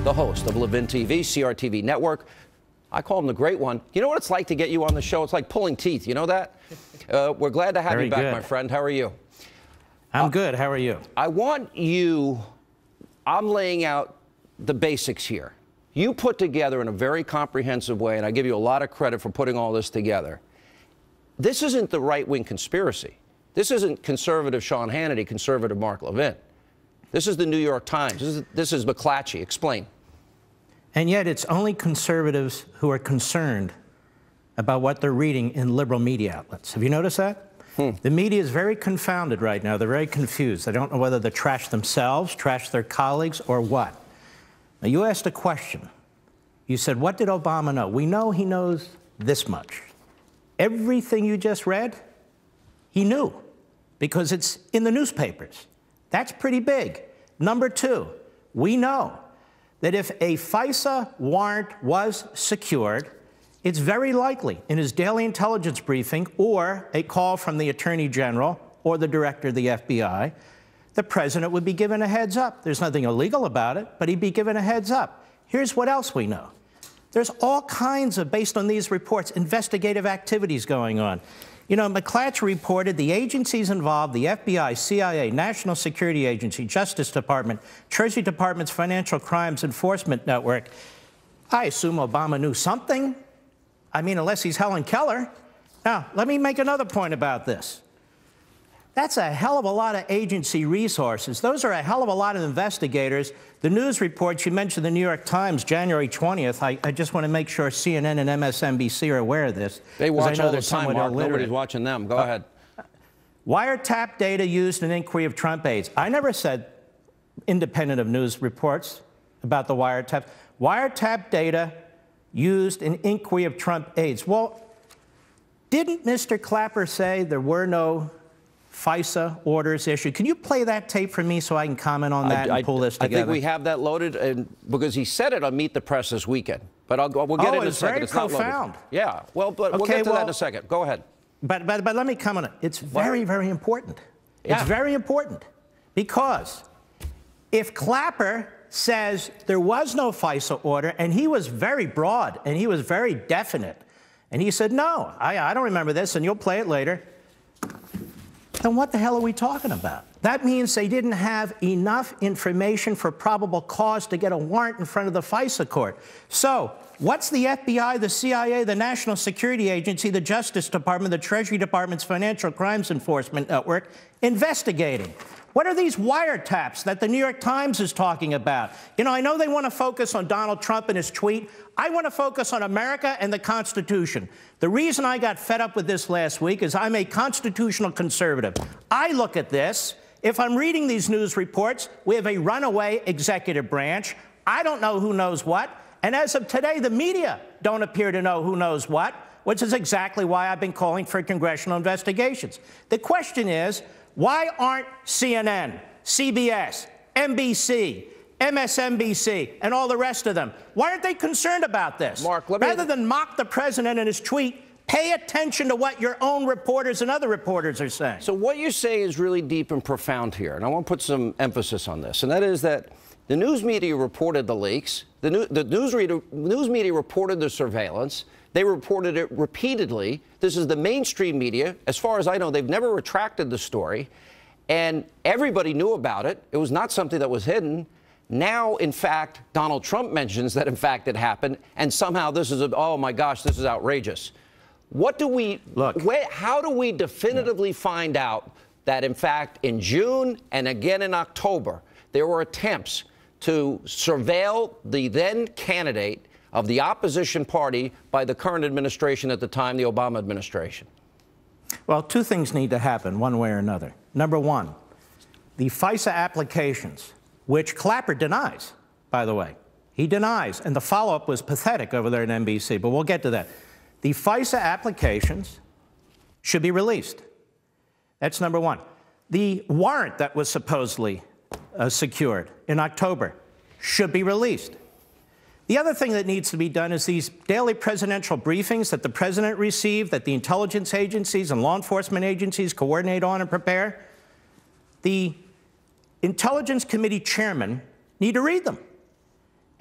the host of LevinTV, CRTV network. I call him the Great One. You know what it's like to get you on the show? It's like pulling teeth. You know that? We're glad to have you back, my friend. How are you? I'm good. How are you? I'm laying out the basics here. You put together in a very comprehensive way, and I give you a lot of credit for putting all this together. This isn't the right-wing conspiracy. This isn't conservative Sean Hannity, conservative Mark Levin. This is the New York Times. This is McClatchy. Explain. And yet it's only conservatives who are concerned about what they're reading in liberal media outlets. Have you noticed that? The media is very confounded right now. They're very confused. They don't know whether to trash themselves, trash their colleagues, or what. Now, you asked a question. You said, what did Obama know? We know he knows this much. Everything you just read, he knew, because it's in the newspapers. That's pretty big. Number two, we know that if a FISA warrant was secured, it's very likely in his daily intelligence briefing or a call from the Attorney General or the Director of the FBI, the President would be given a heads up. There's nothing illegal about it, but he'd be given a heads up. Here's what else we know. There's all kinds of, based on these reports, investigative activities going on. You know, McClatchy reported the agencies involved, the FBI, CIA, National Security Agency, Justice Department, Treasury Department's Financial Crimes Enforcement Network. I assume Obama knew something. I mean, unless he's Helen Keller. Now, let me make another point about this. That's a hell of a lot of agency resources. Those are a hell of a lot of investigators. The news reports, you mentioned the New York Times, January 20th. I just want to make sure CNN and MSNBC are aware of this. They watch all the time, Mark. Nobody's watching them. Go ahead. Wiretap data used in inquiry of Trump aides. I never said independent of news reports about the wiretap. Wiretap data used in inquiry of Trump aides. Well, didn't Mr. Clapper say there were no FISA orders issued? Can you play that tape for me so I can comment on that and pull this together? I think we have that loaded, and because he said it on Meet the Press this weekend. But we'll get it in a second. It's very profound. Yeah, well, but we'll get to that in a second. Go ahead. But let me comment on it. It's very, very important. Yeah. It's very important because if Clapper says there was no FISA order, and he was very broad, and he was very definite, and he said, no, I don't remember this, and you'll play it later, then what the hell are we talking about? That means they didn't have enough information for probable cause to get a warrant in front of the FISA court. So what's the FBI, the CIA, the National Security Agency, the Justice Department, the Treasury Department's Financial Crimes Enforcement Network investigating? What are these wiretaps that the New York Times is talking about? You know, I know they want to focus on Donald Trump and his tweet. I want to focus on America and the Constitution. The reason I got fed up with this last week is I'm a constitutional conservative. I look at this. If I'm reading these news reports, we have a runaway executive branch. I don't know who knows what. And as of today, the media don't appear to know who knows what, which is exactly why I've been calling for congressional investigations. The question is, why aren't CNN, CBS, NBC, MSNBC, and all the rest of them, why aren't they concerned about this? Mark, rather than mock the president and his tweet, pay attention to what your own reporters and other reporters are saying. So what you say is really deep and profound here, and I want to put some emphasis on this, and that is that the news media reported the leaks, the news media reported the surveillance, they reported it repeatedly. This is the mainstream media. As far as I know, they've never retracted the story, and everybody knew about it. It was not something that was hidden. Now, in fact, Donald Trump mentions that, in fact, it happened, and somehow this is, oh, my gosh, this is outrageous. What do we, how do we definitively find out that, in fact, in June and again in October, there were attempts to surveil the then candidate of the opposition party by the current administration at the time, the Obama administration? Well, two things need to happen one way or another. Number one, the FISA applications, which Clapper denies, by the way. He denies, and the follow-up was pathetic over there at NBC, but we'll get to that. The FISA applications should be released. That's number one. The warrant that was supposedly secured in October should be released. The other thing that needs to be done is these daily presidential briefings that the president received, that the intelligence agencies and law enforcement agencies coordinate on and prepare. The Intelligence Committee chairmen need to read them.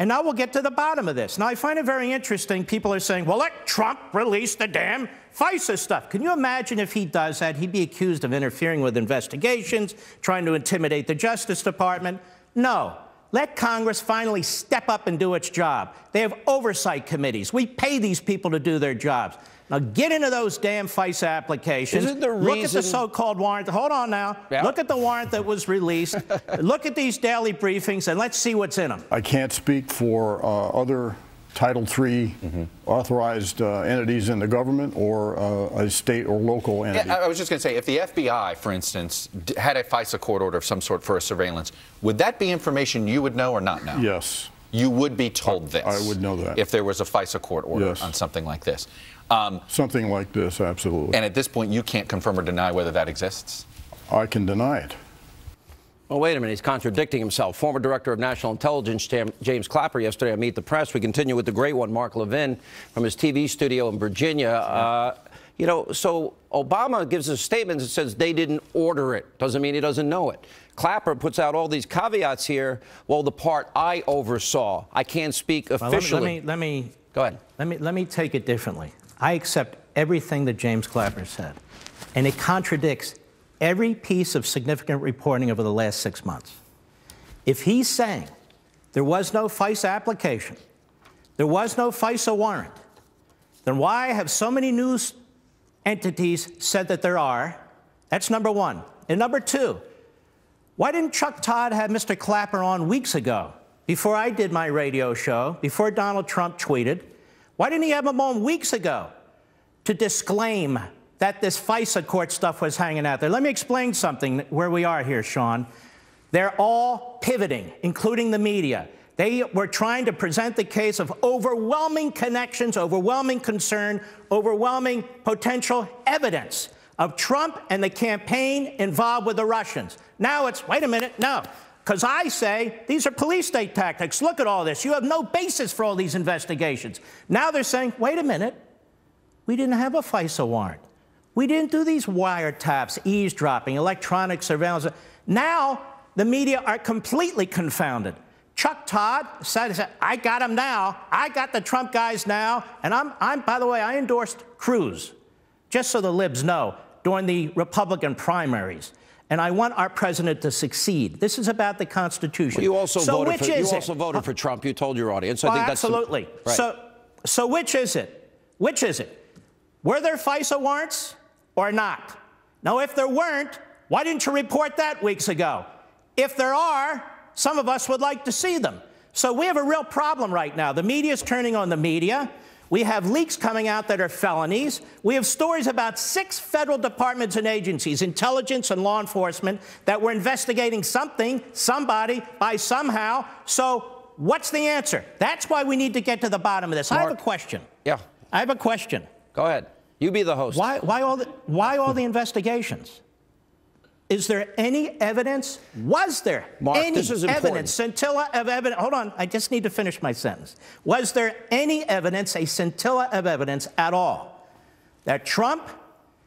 And now we'll get to the bottom of this. Now, I find it very interesting. People are saying, well, let Trump release the damn FISA stuff. Can you imagine if he does that? He'd be accused of interfering with investigations, trying to intimidate the Justice Department. No. Let Congress finally step up and do its job. They have oversight committees. We pay these people to do their jobs. Now get into those damn FISA applications. Isn't the reason... Look at the so-called warrant. Hold on now. Yeah. Look at the warrant that was released. Look at these daily briefings, and let's see what's in them. I can't speak for other Title III authorized entities in the government or a state or local entity. Yeah, I was just going to say, if the FBI, for instance, had a FISA court order of some sort for a surveillance, would that be information you would know or not know? Yes. You would be told this. I would know that. If there was a FISA court order on something like this. Something like this, absolutely. And at this point, you can't confirm or deny whether that exists? I can deny it. Well, wait a minute. He's contradicting himself. Former Director of National Intelligence James Clapper yesterday on Meet the Press. We continue with the great one, Mark Levin, from his TV studio in Virginia. You know, so Obama gives a statement that says they didn't order it. Doesn't mean he doesn't know it. Clapper puts out all these caveats here. Well, the part I oversaw, I can't speak officially. Well, let me go ahead. Let me take it differently. I accept everything that James Clapper said, and it contradicts every piece of significant reporting over the last 6 months. If he's saying there was no FISA application, there was no FISA warrant, then why have so many news entities said that there are? That's number one. And number two, why didn't Chuck Todd have Mr. Clapper on weeks ago, before I did my radio show, before Donald Trump tweeted? Why didn't he have him on weeks ago to disclaim that this FISA court stuff was hanging out there? Let me explain something where we are here, Sean. They're all pivoting, including the media. They were trying to present the case of overwhelming connections, overwhelming concern, overwhelming potential evidence of Trump and the campaign involved with the Russians. Now it's, wait a minute, no. Because I say these are police state tactics. Look at all this. You have no basis for all these investigations. Now they're saying, wait a minute, we didn't have a FISA warrant. We didn't do these wiretaps, eavesdropping, electronic surveillance. Now the media are completely confounded. Chuck Todd said, I got him now. I got the Trump guys now. And by the way, I endorsed Cruz, just so the libs know, during the Republican primaries. And I want our president to succeed. This is about the Constitution. Well, you also voted for Trump. You told your audience. I think that's absolutely. Right. So which is it? Which is it? Were there FISA warrants or not? Now, if there weren't, why didn't you report that weeks ago? If there are, some of us would like to see them. So we have a real problem right now. The media is turning on the media. We have leaks coming out that are felonies. We have stories about 6 federal departments and agencies, intelligence and law enforcement, that were investigating something, somebody, by somehow. So what's the answer? That's why we need to get to the bottom of this. Mark, I have a question. Yeah. I have a question. Go ahead. You be the host. Why all the investigations? Is there any evidence? Was there any evidence, scintilla of evidence? Hold on, I just need to finish my sentence. Was there any evidence, a scintilla of evidence at all, that Trump,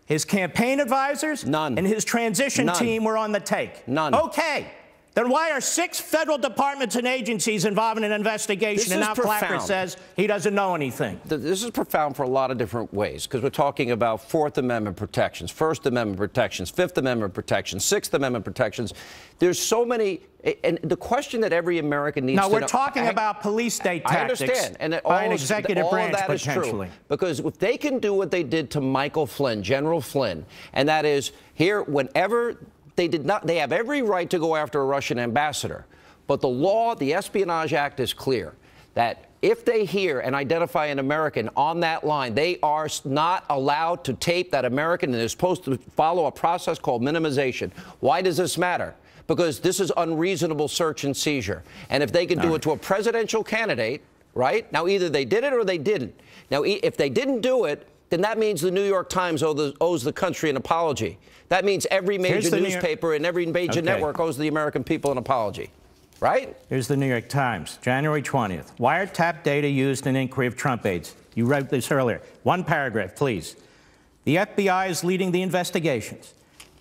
his campaign advisors, and his transition team were on the take? None. Okay. Then why are 6 federal departments and agencies involved in an investigation, and now Clapper says he doesn't know anything? This is profound for a lot of different ways, because we're talking about 4th Amendment protections, 1st Amendment protections, 5th Amendment protections, 6th Amendment protections. There's so many, and the question that every American needs to know. Now, we're talking about police state tactics. I understand. And by an executive branch, all of that potentially. Is true, because if they can do what they did to Michael Flynn, General Flynn, and that is here, whenever they have every right to go after a Russian ambassador. But the law, the Espionage Act, is clear that if they hear and identify an American on that line, they are not allowed to tape that American, and they're supposed to follow a process called minimization. Why does this matter? Because this is unreasonable search and seizure. And if they can do it to a presidential candidate, right? Now, either they did it or they didn't. Now, if they didn't do it, then that means the New York Times owes the country an apology. That means every major newspaper and every major network owes the American people an apology, right? Here's the New York Times, January 20th. Wiretap data used in inquiry of Trump aides. You wrote this earlier. One paragraph, please. The FBI is leading the investigations,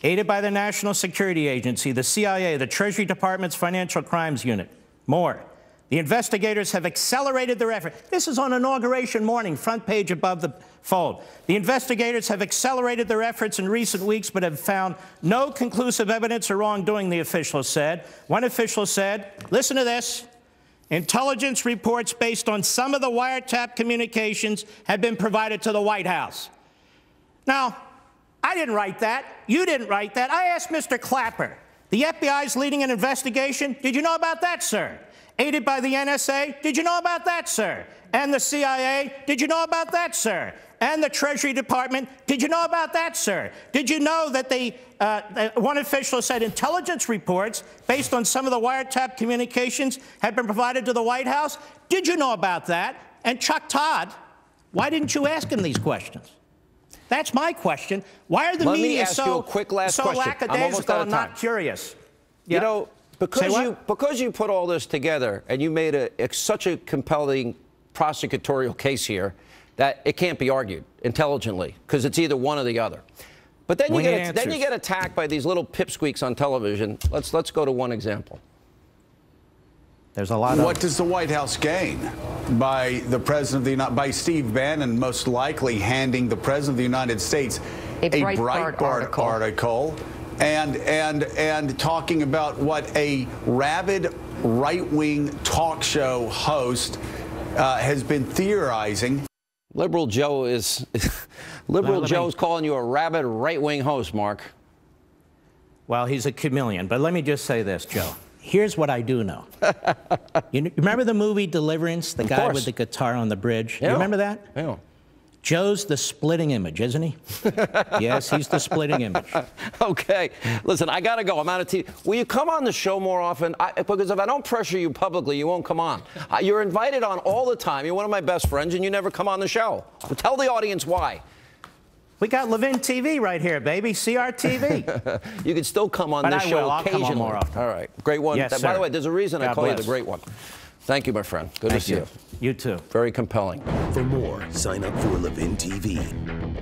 aided by the National Security Agency, the CIA, the Treasury Department's Financial Crimes Unit. More. The investigators have accelerated their effort. This is on inauguration morning, front page above the fold. The investigators have accelerated their efforts in recent weeks, but have found no conclusive evidence of wrongdoing, the official said. One official said, listen to this, intelligence reports based on some of the wiretap communications have been provided to the White House. Now, I didn't write that. You didn't write that. I asked Mr. Clapper. The FBI is leading an investigation. Did you know about that, sir? Aided by the NSA? Did you know about that, sir? And the CIA? Did you know about that, sir? And the Treasury Department? Did you know about that, sir? Did you know that one official said intelligence reports based on some of the wiretap communications had been provided to the White House? Did you know about that? And Chuck Todd, why didn't you ask him these questions? That's my question. Why are the media so lackadaisical and not curious? You know, because you put all this together and you made such a compelling prosecutorial case here that it can't be argued intelligently because it's either one or the other. But then you get attacked by these little pipsqueaks on television. Let's go to one example. There's a lot of... What does the White House gain by the President of by Steve Bannon most likely handing the President of the United States a Breitbart article and talking about what a rabid right-wing talk show host has been theorizing? Liberal Joe is Joe's calling you a rabid right-wing host, Mark. Well, he's a chameleon. But let me just say this, Joe. Here's what I do know. You remember the movie Deliverance, the guy with the guitar on the bridge? Yeah. You remember that? Yeah. Joe's the splitting image, isn't he? Yes, he's the splitting image. Okay. Listen, I got to go. I'm out of TV. Will you come on the show more often? Because if I don't pressure you publicly, you won't come on. You're invited on all the time. You're one of my best friends, and you never come on the show. Well, tell the audience why. We got LevinTV right here, baby. CRTV. You can still come on this show occasionally. Come on more often. All right. Great one. Yes, By the way, there's a reason I call you the great one. Thank you, my friend. Good to see you. You too. Very compelling. For more, sign up for LevinTV.